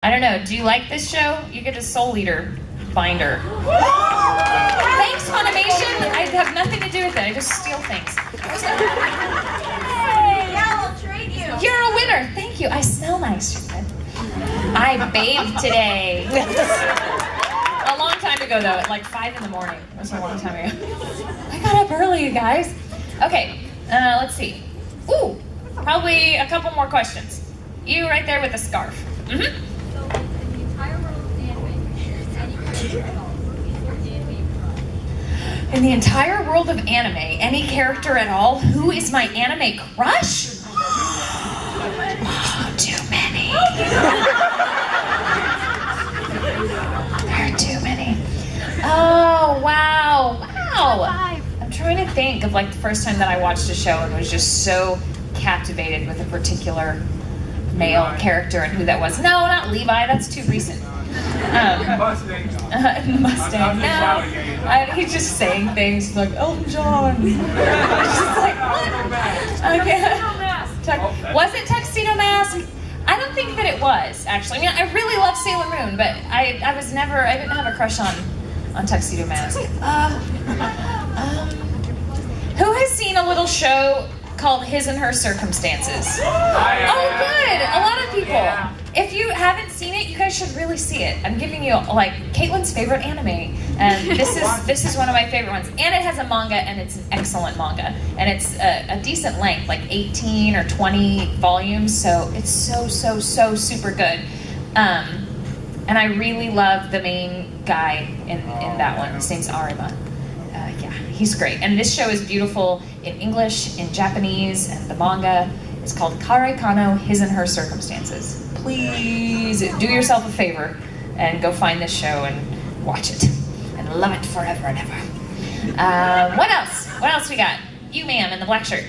I don't know, do you like this show? You get a Soul Eater binder. Thanks, Funimation. I have nothing to do with it. I just steal things. Hey, yeah, I'll trade you. You're a winner. Thank you. I smell nice, she said. I bathed today. A long time ago, though, at like 5 in the morning. That was a long time ago. I got up early, you guys. Okay, let's see. Ooh, probably a couple more questions. You right there with the scarf. Mm-hmm. In the entire world of anime, any character at all, who is my anime crush? Oh, too many. There are too many. Oh, wow. I'm trying to think of like the first time that I watched a show and was just so captivated with a particular male character and who that was. No, not Levi, that's too recent. Mustang. No. He's just saying things. He's like, Elton John. Just like, what? Okay. Was it Tuxedo Mask? I don't think that it was, actually. I mean, I really love Sailor Moon, but I didn't have a crush on Tuxedo Mask. Who has seen a little show called His and Her Circumstances? Oh, good. A lot of people. Yeah. If you haven't seen it, you guys should really see it. I'm giving you like Caitlin's favorite anime, and this is one of my favorite ones. And it has a manga, and it's an excellent manga, and it's a decent length, like 18 or 20 volumes. So it's so super good. And I really love the main guy in that one. His name's Arima. Yeah, he's great. And this show is beautiful in English, in Japanese, and the manga. It's called Kare Kano, His and Her Circumstances. Please do yourself a favor and go find this show and watch it. And love it forever and ever. What else? What else we got? You, ma'am, in the black shirt.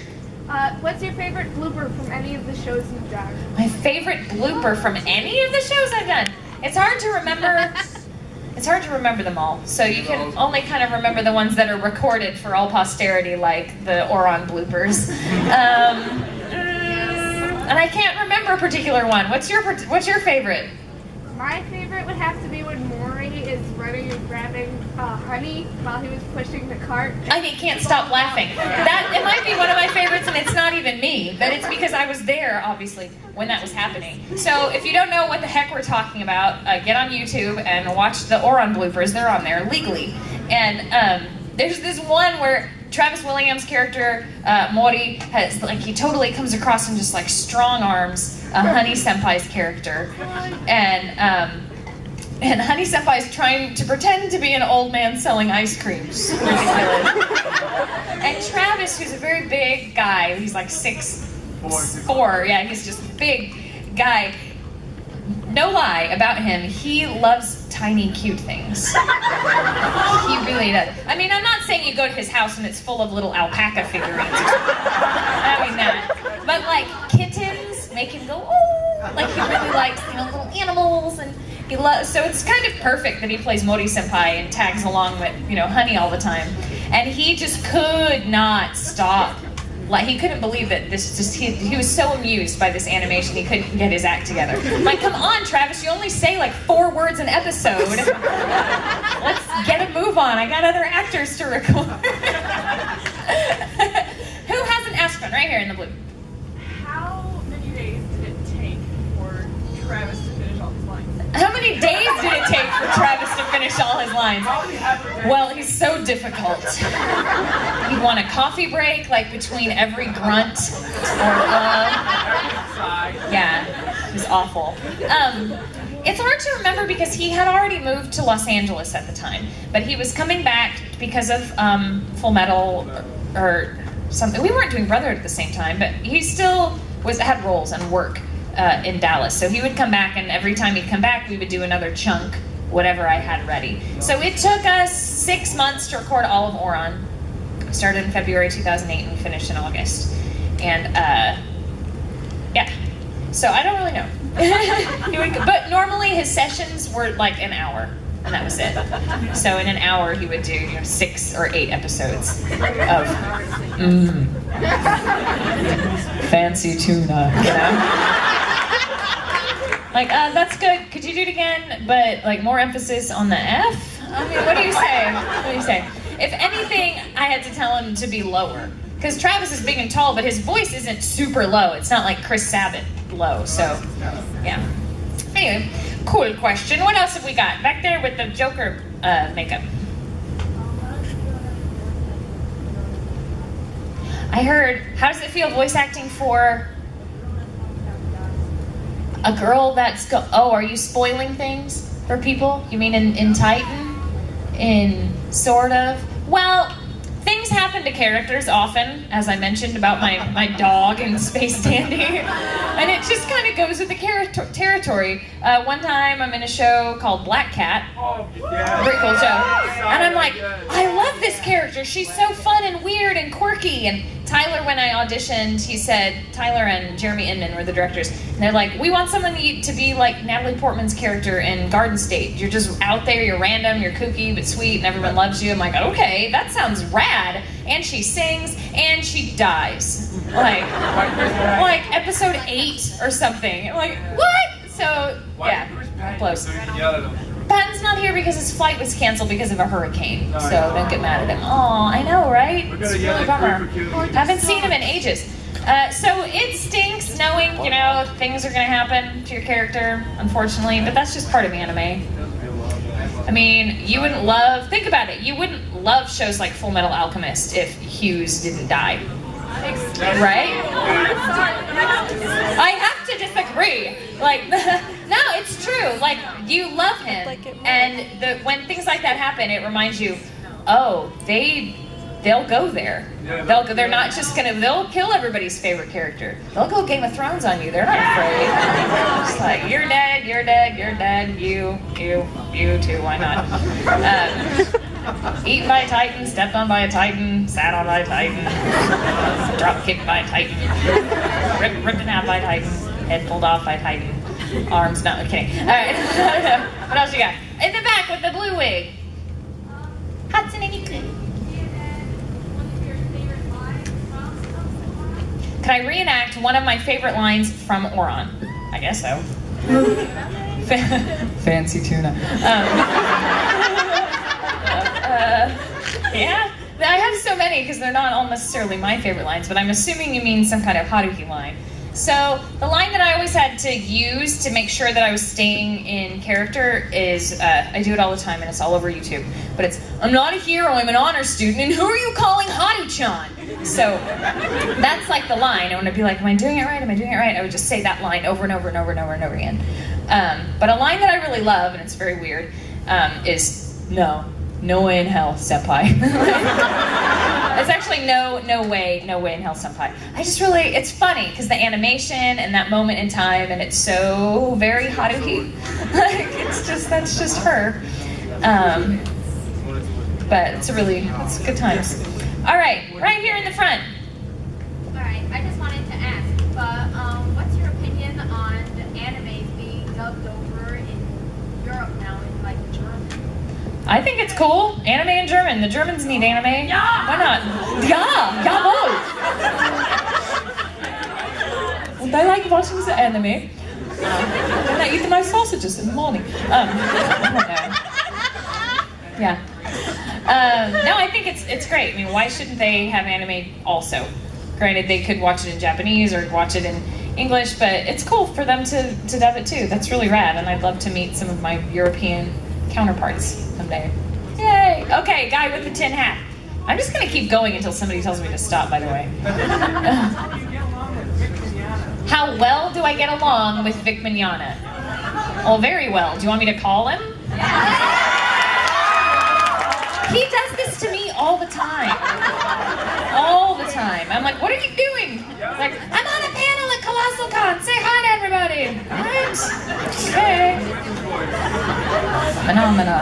What's your favorite blooper from any of the shows you've done? My favorite blooper from any of the shows I've done? It's hard to remember. It's hard to remember them all, so you can only kind of remember the ones that are recorded for all posterity, like the Oron bloopers. And I can't remember a particular one. What's your favorite? My favorite would have to be when Mori is running and grabbing Honey while he was pushing the cart. I can't stop laughing. It might be one of my favorites, and it's not even me, but it's because I was there, obviously, when that was happening. So if you don't know what the heck we're talking about, get on YouTube and watch the Oron bloopers. They're on there legally. And there's this one where Travis Williams' character, Mori, has he totally comes across and just like strong arms Honey Senpai's character, and Honey Senpai's trying to pretend to be an old man selling ice cream. Ridiculous. And Travis, who's a very big guy, he's like 6'4", yeah, he's just a big guy. No lie about him, he loves tiny, cute things. He really does. I mean, I'm not saying you go to his house and it's full of little alpaca figurines. I mean that. But like kittens make him go, oh, like he really likes, little animals, and he loves. So it's kind of perfect that he plays Mori Senpai and tags along with, Honey all the time. And he just could not stop. Like, he couldn't believe that he was so amused by this animation, he couldn't get his act together. Like, come on, Travis, you only say like 4 words an episode. Let's get a move on. I got other actors to record. Who hasn't asked one? Right here in the blue. How many days did it take for Travis to finish all his lines? How many days did it take for Travis to finish all his lines? Well, he's so difficult. He'd want a coffee break, like between every grunt. Yeah, he's awful. It's hard to remember because he had already moved to Los Angeles at the time, but he was coming back because of Full Metal or something. We weren't doing Brotherhood at the same time, but he still had roles and work in Dallas. So he would come back, and every time he'd come back, we would do another chunk, whatever I had ready. So it took us 6 months to record all of Oron. We started in February 2008 and we finished in August. And yeah, so I don't really know. But normally his sessions were like an hour, and that was it. So in an hour he would do 6 or 8 episodes of fancy tuna, Like, that's good. Could you do it again? But like more emphasis on the F? I mean, what do you say? What do you say? If anything, I had to tell him to be lower. Because Travis is big and tall, but his voice isn't super low. It's not like Chris Sabat low, so yeah. Anyway, cool question. What else have we got? Back there with the Joker makeup. I heard, how does it feel voice acting for a girl that's oh, are you spoiling things for people? You mean in Titan? In sort of? Well, things happen to characters often, as I mentioned about my dog in Space Dandy. And it just kind of goes with the territory. One time I'm in a show called Black Cat. Pretty cool show. And I'm like, I love this character. She's so fun and weird and quirky. And Tyler, when I auditioned, he said, Tyler and Jeremy Inman were the directors. And they're like, we want someone to be like Natalie Portman's character in Garden State. You're just out there, you're random, you're kooky, but sweet, and everyone loves you. I'm like, okay, that sounds rad. And she sings, and she dies. Like episode 8 or something. I'm like, what? So, yeah, close. Patton's not here because his flight was canceled because of a hurricane. So don't get mad at him. Aw, I know, right? It's really a bummer. Haven't seen him in ages. So it stinks knowing, you know, things are going to happen to your character, unfortunately. But that's just part of anime. I mean, you wouldn't love, think about it, you wouldn't love shows like Full Metal Alchemist if Hughes didn't die. Right? I have to disagree. Like, no, it's true. Like, you love him, and when things like that happen, it reminds you, oh, they'll go there. They're not just they'll kill everybody's favorite character. They'll go Game of Thrones on you. They're not afraid. Just like, you're dead, you're dead, you're dead, you too, why not? Eaten by a Titan, stepped on by a Titan, sat on by a Titan, drop kicked by a Titan, ripped in half by a Titan, head pulled off by a Titan, arms, no, I'm kidding. Alright, what else you got? In the back with the blue wig. Hudson, anything? Could I reenact one of my favorite lines from Oron? I guess so. Fancy tuna. Yeah, I have so many because they're not all necessarily my favorite lines, but I'm assuming you mean some kind of Haruhi line. So the line that I always had to use to make sure that I was staying in character is, I do it all the time and it's all over YouTube, but it's, I'm not a hero, I'm an honor student, and who are you calling Haru-chan? So that's like the line, and when I'd be like, am I doing it right, am I doing it right? I would just say that line over and over and over and over and over again. But a line that I really love, and it's very weird, is, no way in hell, senpai. It's actually no way in hell, senpai. I just really, it's funny because the animation and that moment in time, and it's so very Haruhi. Like, that's just her. But it's good times. All right here in the front. All right, I just wanted to ask, but what's your opinion on the animes being dubbed over in Europe now in like German? I think it's cool. Anime in German. The Germans need anime. Yeah. Why not? Yeah, jawohl. And I like watching the anime. And I eat my sausages in the morning. Yeah. No, I think it's great. I mean, why shouldn't they have anime also? Granted, they could watch it in Japanese or watch it in English, but it's cool for them to dub it too. That's really rad, and I'd love to meet some of my European counterparts someday. Yay! Okay, guy with the tin hat. I'm just gonna keep going until somebody tells me to stop, by the way. How well do I get along with Vic Mignogna? Oh, very well. Do you want me to call him? He does this to me all the time. All the time. I'm like, what are you doing? Like, I'm on a panel at Colossal Con. Say hi to everybody. Alright. Okay. Phenomena.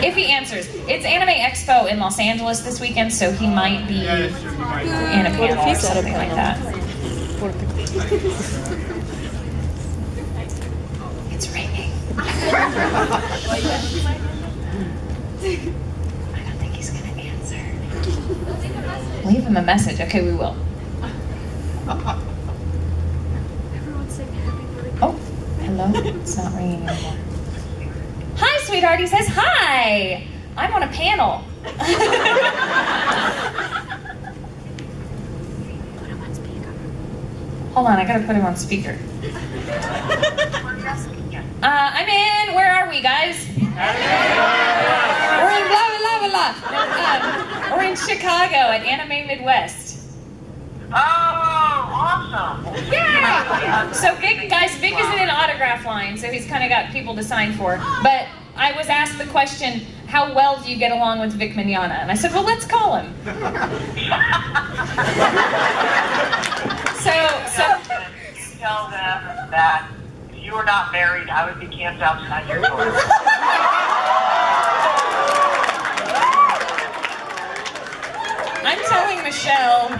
If he answers. It's Anime Expo in Los Angeles this weekend, so he might be in a panel or something like that. It's raining. I don't think he's gonna answer. Leave him a message. Okay, we will. Everyone sing happy Hello? It's not ringing anymore. Hi, sweetheart. He says, hi. I'm on a panel. Put him on speaker. Hold on, I gotta put him on speaker. I'm in. Where are we, guys? We're in blah, blah, blah, blah. We're in Chicago at Anime Midwest. Oh, awesome. Yeah! So Vic is in an autograph line, so he's kind of got people to sign for. But I was asked the question, how well do you get along with Vic Mignogna? And I said, well, let's call him. So tell them that if you were not married, I would be camped outside your door. I'm telling Michelle.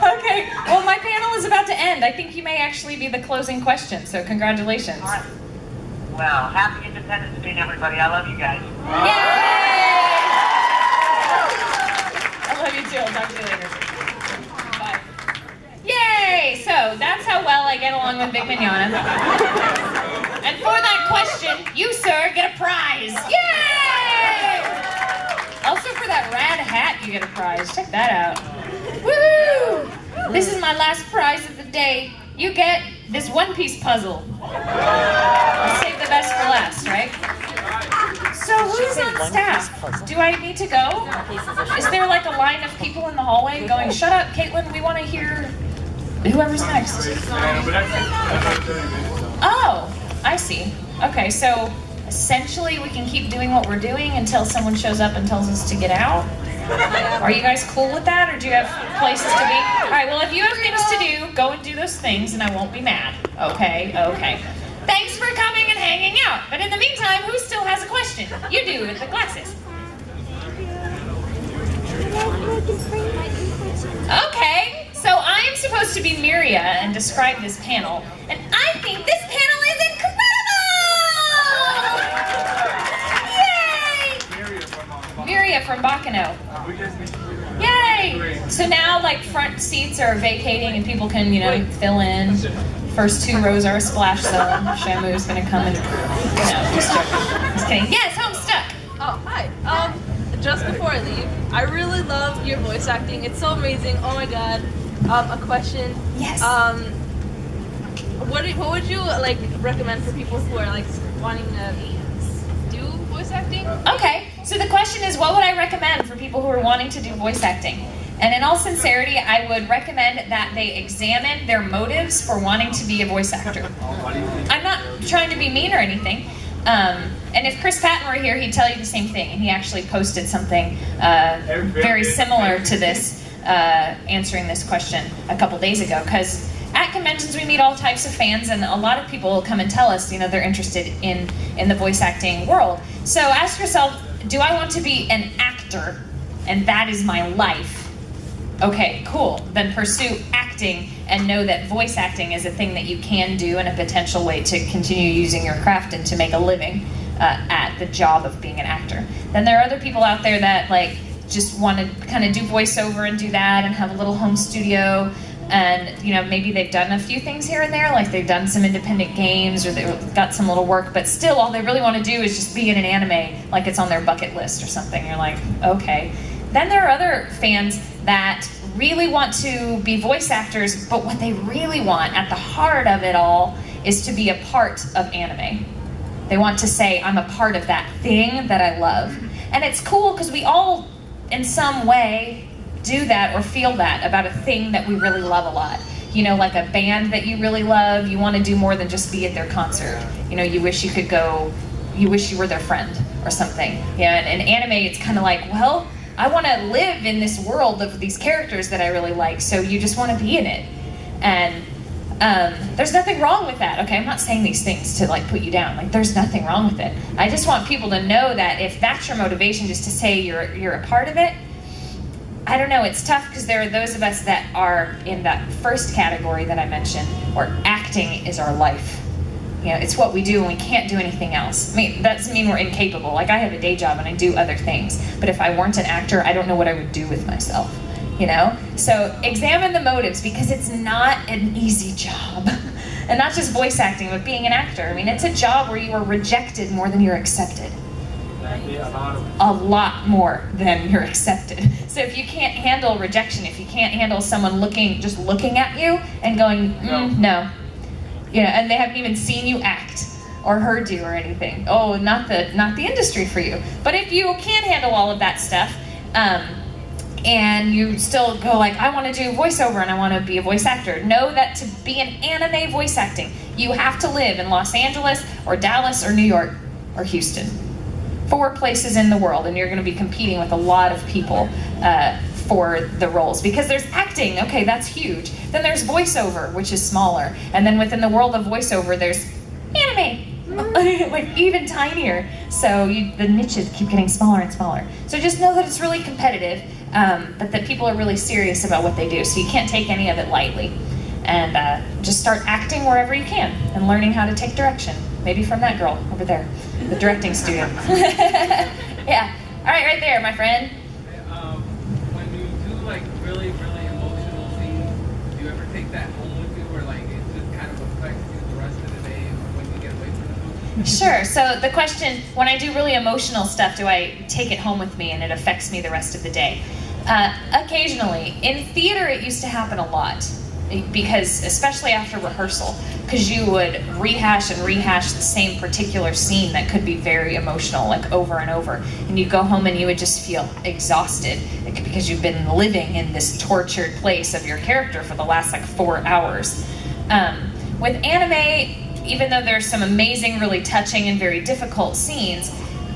Okay, well, my panel is about to end. I think you may actually be the closing question, so congratulations. All right. Well, happy Independence Day, everybody. I love you guys. Yay! I love you too. I'll talk to you later. Bye. Yay! So, that's how well I get along with Vic Mignogna. And for that question, you, sir, get a prize. Yay! Also, for that rad hat, you get a prize. Check that out. Woo! This is my last prize of the day. You get this one-piece puzzle. I'll save the best for last, right? So who's on staff? Do I need to go? Is there like a line of people in the hallway going, shut up, Caitlin, we want to hear whoever's next? Oh, I see. Okay, so essentially we can keep doing what we're doing until someone shows up and tells us to get out? Are you guys cool with that, or do you have places to be? All right, well, if you have things to do, go and do those things, and I won't be mad. Okay, okay. Thanks for coming and hanging out. But in the meantime, who still has a question? You do, with the glasses. Okay, so I am supposed to be Miria and describe this panel, and I think this panel is incredible! Yay! Miria from Bacano. Yay! So now, like, front seats are vacating and people can, you know, fill in. First 2 rows are a splash zone. Shamu's gonna come and, just joking. Just kidding. Yes, Homestuck! Oh, hi. Just before I leave, I really love your voice acting. It's so amazing. Oh my god. A question. Yes. What would you, like, recommend for people who are, like, wanting to do voice acting? Okay, so the question is, what would I recommend for people who are wanting to do voice acting? And in all sincerity, I would recommend that they examine their motives for wanting to be a voice actor. I'm not trying to be mean or anything. And if Chris Patton were here, he'd tell you the same thing. And he actually posted something very similar to this, answering this question a couple days ago. Because at conventions, we meet all types of fans, and a lot of people will come and tell us, you know, they're interested in the voice acting world. So ask yourself, do I want to be an actor, and that is my life? Okay, cool. Then pursue acting and know that voice acting is a thing that you can do and a potential way to continue using your craft and to make a living at the job of being an actor. Then there are other people out there that, like, just want to kind of do voiceover and do that and have a little home studio, and, you know, maybe they've done a few things here and there, like they've done some independent games or they've got some little work, but still all they really want to do is just be in an anime, like it's on their bucket list or something. You're like, okay. Then there are other fans that really want to be voice actors, but what they really want at the heart of it all is to be a part of anime. They want to say, I'm a part of that thing that I love. And it's cool because we all, in some way, do that or feel that about a thing that we really love a lot. You know, like a band that you really love, you want to do more than just be at their concert. You know, you wish you could go, you wish you were their friend or something. Yeah, and in anime, it's kind of like, well, I want to live in this world of these characters that I really like, so you just want to be in it. And there's nothing wrong with that, okay? I'm not saying these things to, like, put you down. Like, there's nothing wrong with it. I just want people to know that if that's your motivation, just to say you're a part of it, I don't know, it's tough because there are those of us that are in that first category that I mentioned, where acting is our life. You know, it's what we do and we can't do anything else. I mean, that doesn't mean we're incapable. Like, I have a day job and I do other things. But if I weren't an actor, I don't know what I would do with myself, you know? So examine the motives, because it's not an easy job. And not just voice acting, but being an actor. I mean, it's a job where you are rejected more than you're accepted. A lot more than you're accepted. So if you can't handle rejection, if you can't handle someone just looking at you and going, no. And they haven't even seen you act or heard you or anything. Oh, not the industry for you. But if you can handle all of that stuff, and you still go like, I want to do voiceover and I want to be a voice actor, know that to be an anime voice acting, you have to live in Los Angeles or Dallas or New York or Houston. 4 places in the world, and you're going to be competing with a lot of people for the roles, because there's acting, okay, that's huge. Then there's voiceover, which is smaller, and then within the world of voiceover, there's anime, like even tinier. So the niches keep getting smaller and smaller. So just know that it's really competitive, but that people are really serious about what they do. So you can't take any of it lightly, and just start acting wherever you can and learning how to take direction. Maybe from that girl over there, the directing student. Yeah. All right, right there, my friend. When you do like really, really emotional scenes, do you ever take that home with you, or like it just kind of affects you the rest of the day when you get away from the movie? Sure. So the question, when I do really emotional stuff, do I take it home with me and it affects me the rest of the day? Occasionally. In theater, it used to happen a lot. Because, especially after rehearsal, because you would rehash and rehash the same particular scene that could be very emotional, like over and over, and you go home and you would just feel exhausted because you've been living in this tortured place of your character for the last like 4 hours. With anime, even though there's some amazing, really touching and very difficult scenes,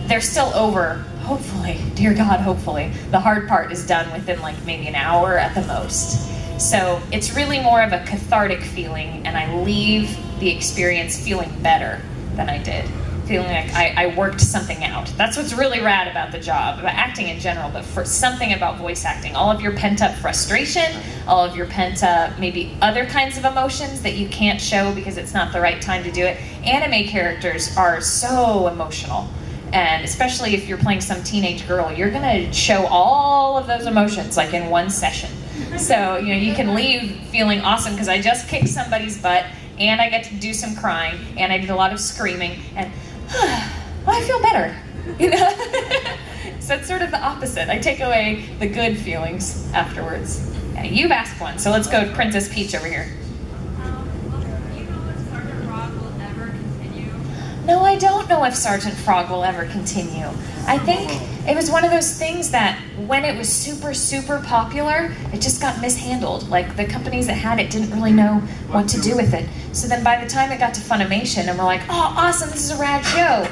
they're still over, hopefully, dear God, hopefully. The hard part is done within like maybe an hour at the most. So it's really more of a cathartic feeling, and I leave the experience feeling better than I did. Feeling like I worked something out. That's what's really rad about the job, about acting in general, but for something about voice acting. All of your pent-up frustration, all of your pent-up maybe other kinds of emotions that you can't show because it's not the right time to do it. Anime characters are so emotional. And especially if you're playing some teenage girl, you're gonna show all of those emotions like in one session. So, you can leave feeling awesome because I just kicked somebody's butt, and I get to do some crying, and I did a lot of screaming, and well, I feel better, So it's sort of the opposite. I take away the good feelings afterwards. Yeah, you've asked one, so let's go Princess Peach over here. Do you know if Sergeant Frog will ever continue? No, I don't know if Sergeant Frog will ever continue. I think it was one of those things that when it was super, super popular, it just got mishandled. Like the companies that had it didn't really know what to do with it. So then by the time it got to Funimation and we're like, oh, awesome, this is a rad show,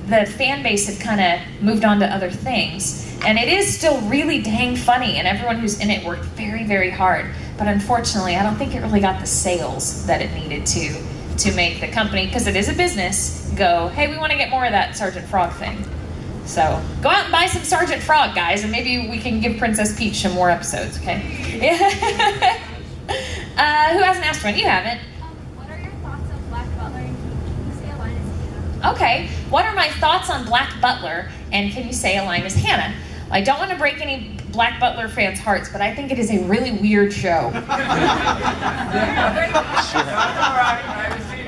the fan base had kind of moved on to other things. And it is still really dang funny, and everyone who's in it worked very, very hard. But unfortunately, I don't think it really got the sales that it needed to make the company, because it is a business, go, hey, we want to get more of that Sergeant Frog thing. So go out and buy some Sergeant Frog, guys, and maybe we can give Princess Peach some more episodes, okay? Who hasn't asked one? You haven't. What are your thoughts on Black Butler? Can you say a line as Hannah? Okay, what are my thoughts on Black Butler, and can you say a line as Hannah? I don't want to break any Black Butler fans' hearts, but I think it is a really weird show.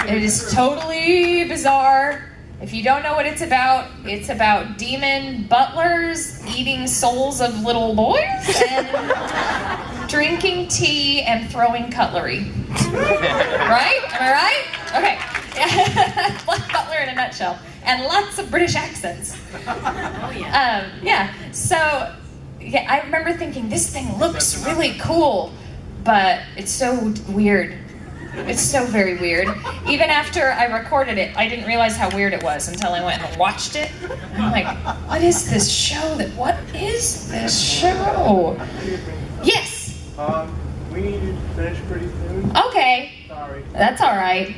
It is totally bizarre. If you don't know what it's about demon butlers eating souls of little boys and drinking tea and throwing cutlery. Right? Am I right? Okay. Black Butler in a nutshell. And lots of British accents. Oh yeah. Yeah. So, yeah, I remember thinking, this thing looks really cool, but it's so weird. It's so very weird. Even after I recorded it, I didn't realize how weird it was until I went and watched it. And I'm like, what is this show? What is this show? Yes. We need to finish pretty soon. Okay. Sorry. That's all right.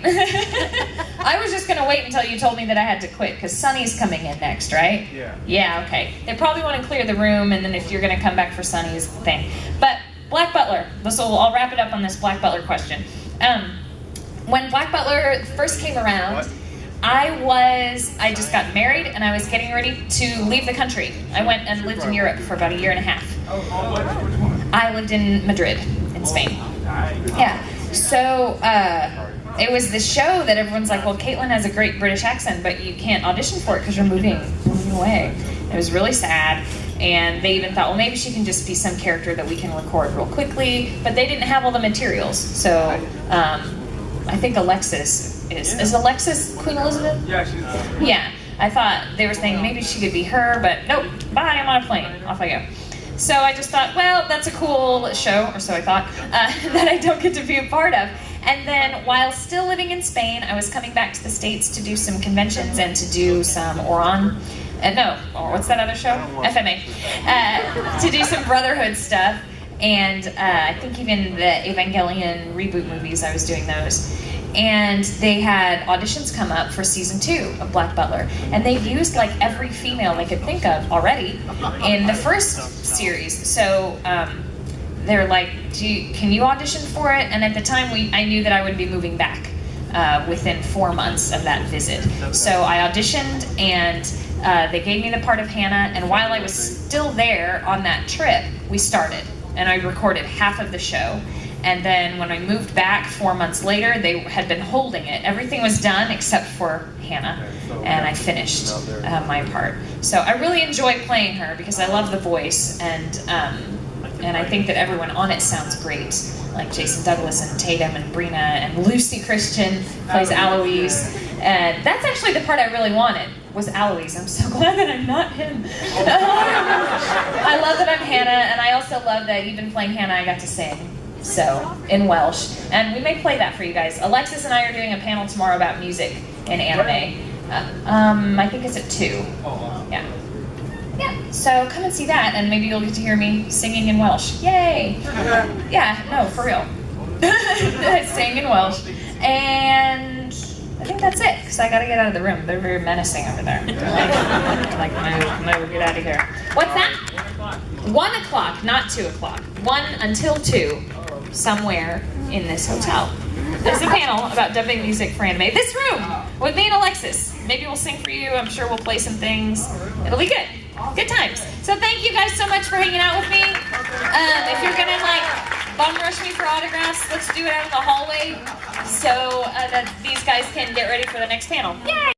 I was just going to wait until you told me that I had to quit, because Sunny's coming in next, right? Yeah. Yeah, okay. They probably want to clear the room, and then if you're going to come back for Sunny's thing. But Black Butler, I'll wrap it up on this Black Butler question. When Black Butler first came around, I just got married, and I was getting ready to leave the country. I went and lived in Europe for about 1.5 years. Oh, which one? I lived in Madrid, in Spain. Yeah. So it was this show that everyone's like, well, Caitlin has a great British accent, but you can't audition for it because you're moving away. It was really sad. And they even thought, well, maybe she can just be some character that we can record real quickly. But they didn't have all the materials. So I think Alexis is Alexis Queen Elizabeth? Yeah, she's. Yeah. I thought they were saying maybe she could be her, but nope. Bye, I'm on a plane. Off I go. So I just thought, well, that's a cool show, or so I thought, that I don't get to be a part of. And then while still living in Spain, I was coming back to the States to do some conventions and to do some what's that other show? FMA. To do some Brotherhood stuff. And I think even the Evangelion reboot movies, I was doing those. And they had auditions come up for season 2 of Black Butler. And they used like every female they could think of already in the first series. So they're like, can you audition for it? And at the time, I knew that I would be moving back within 4 months of that visit. So I auditioned, and they gave me the part of Hannah. And while I was still there on that trip, we started. And I recorded half of the show. And then when I moved back 4 months later, they had been holding it. Everything was done except for Hannah, and I finished my part. So I really enjoy playing her because I love the voice, and I think that everyone on it sounds great. Like Jason Douglas and Tatum and Brina and Lucy Christian plays Aloise. And that's actually the part I really wanted, was Aloise. I'm so glad that I'm not him. I love that I'm Hannah, and I also love that even playing Hannah, I got to sing. So, in Welsh. And we may play that for you guys. Alexis and I are doing a panel tomorrow about music in anime. I think it's at 2. Yeah. Yeah, so come and see that, and maybe you'll get to hear me singing in Welsh. Yay! Yeah, no, for real. Sing in Welsh. And I think that's it, because I gotta get out of the room. They're very menacing over there. Like move, get out of here. What's that? 1 o'clock, not 2 o'clock. 1 until 2, somewhere in this hotel. There's a panel about dubbing music for anime. This room, with me and Alexis. Maybe we'll sing for you. I'm sure we'll play some things. It'll be good. Good times. So thank you guys so much for hanging out with me. If you're gonna bum rush me for autographs, let's do it out in the hallway so that these guys can get ready for the next panel. Yay!